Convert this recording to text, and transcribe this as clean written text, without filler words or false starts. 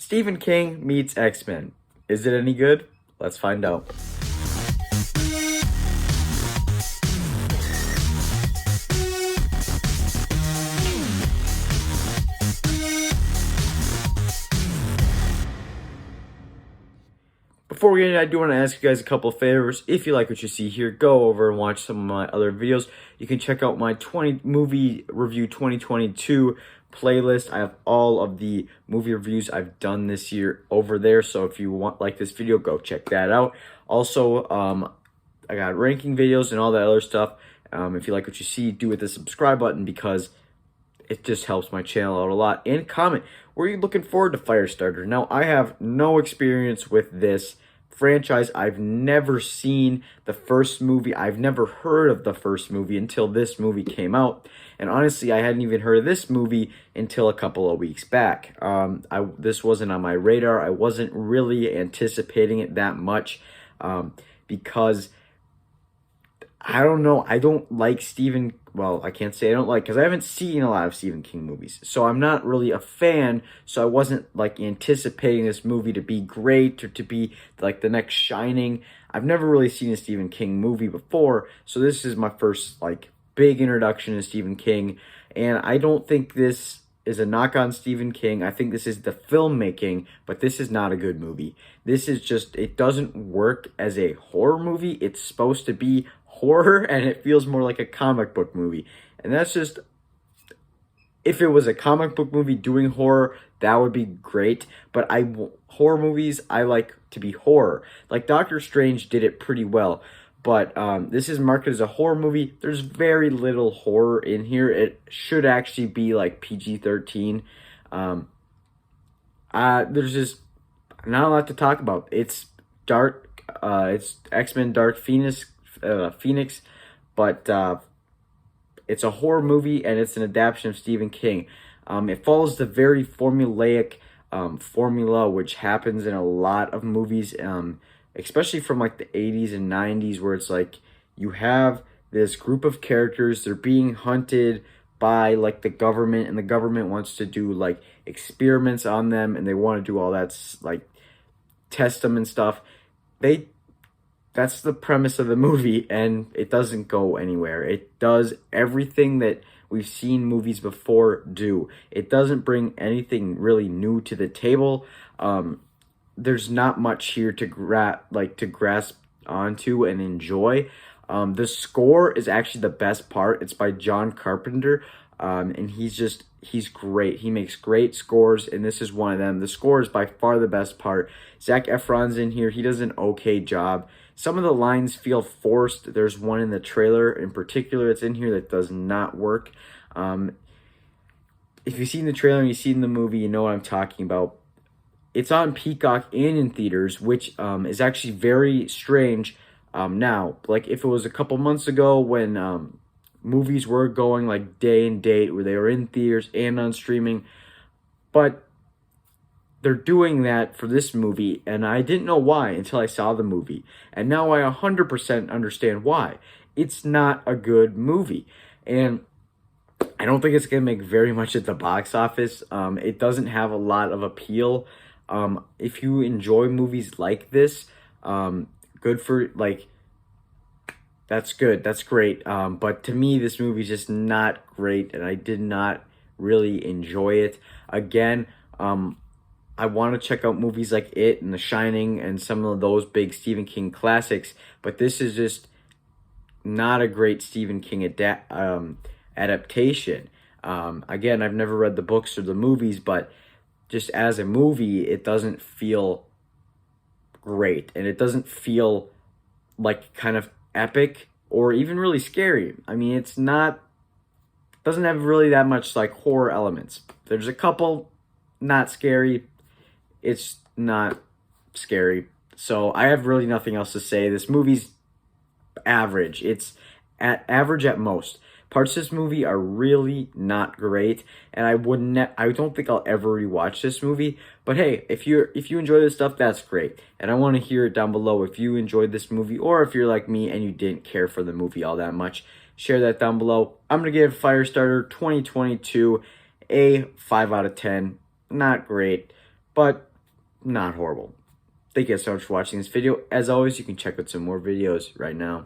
Stephen King meets X-Men. Is it any good? Let's find out. Before we get into it, I do want to ask you guys a couple of favors. If you like what you see here, go over and watch some of my other videos. You can check out my movie review 2022 playlist. I have all of the movie reviews I've done this year over there. So if you like this video, go check that out. Also, I got ranking videos and all that other stuff. If you like what you see, do hit the subscribe button because it just helps my channel out a lot. And comment, were you looking forward to Firestarter? Now, I have no experience with this franchise. I've never seen the first movie. I've never heard of the first movie until this movie came out. And honestly, I hadn't even heard of this movie until a couple of weeks back. This wasn't on my radar. I wasn't really anticipating it that much because I don't know. I don't like well, I can't say I don't like because I haven't seen a lot of Stephen King movies. So I'm not really a fan. So I wasn't like anticipating this movie to be great or to be like the next Shining. I've never really seen a Stephen King movie before. So this is my first like big introduction to Stephen King. And I don't think this is a knock on Stephen King. I think this is the filmmaking, but this is not a good movie. This is just, it doesn't work as a horror movie. It's supposed to be horror, and it feels more like a comic book movie. And that's just, if it was a comic book movie doing horror, that would be great. But horror movies, I like to be horror. Like Doctor Strange did it pretty well. But this is marketed as a horror movie. There's very little horror in here. It should actually be like PG-13. There's just not a lot to talk about. It's dark. It's X-Men Dark Phoenix, but it's a horror movie and it's an adaptation of Stephen King. It follows the very formulaic formula which happens in a lot of movies, especially from like the 80s and 90s, where it's like you have this group of characters, they're being hunted by like the government, and the government wants to do like experiments on them, and they want to do all that, like test them and stuff. That's the premise of the movie, and it doesn't go anywhere. It does everything that we've seen movies before do. It doesn't bring anything really new to the table. There's not much here to grasp onto and enjoy. The score is actually the best part. It's by John Carpenter, and he's great. He makes great scores, and this is one of them. The score is by far the best part. Zac Efron's in here. He does an okay job. Some of the lines feel forced. There's one in the trailer in particular that's in here that does not work. If you've seen the trailer and you've seen the movie, you know what I'm talking about. It's on Peacock and in theaters, which is actually very strange now. Like if it was a couple months ago when movies were going like day and date, where they were in theaters and on streaming, but they're doing that for this movie, and I didn't know why until I saw the movie. And now I 100% understand why. It's not a good movie. And I don't think it's going to make very much at the box office. It doesn't have a lot of appeal. If you enjoy movies like this, good for, like, that's good. That's great. But to me, this movie's just not great, and I did not really enjoy it. Again, I want to check out movies like It and The Shining and some of those big Stephen King classics, but this is just not a great Stephen King adaptation. Again, I've never read the books or the movies, but just as a movie, it doesn't feel great, and it doesn't feel like kind of epic or even really scary. I mean, doesn't have really that much like horror elements. There's a couple, not scary. It's not scary. So I have really nothing else to say. This movie's average. It's average at most. Parts of this movie are really not great, and I don't think I'll ever rewatch this movie. But hey, if you enjoy this stuff, that's great. And I want to hear it down below if you enjoyed this movie, or if you're like me and you didn't care for the movie all that much. Share that down below. I'm gonna give Firestarter 2022 a 5 out of 10. Not great, but not horrible. Thank you guys so much for watching this video. As always, you can check out some more videos right now.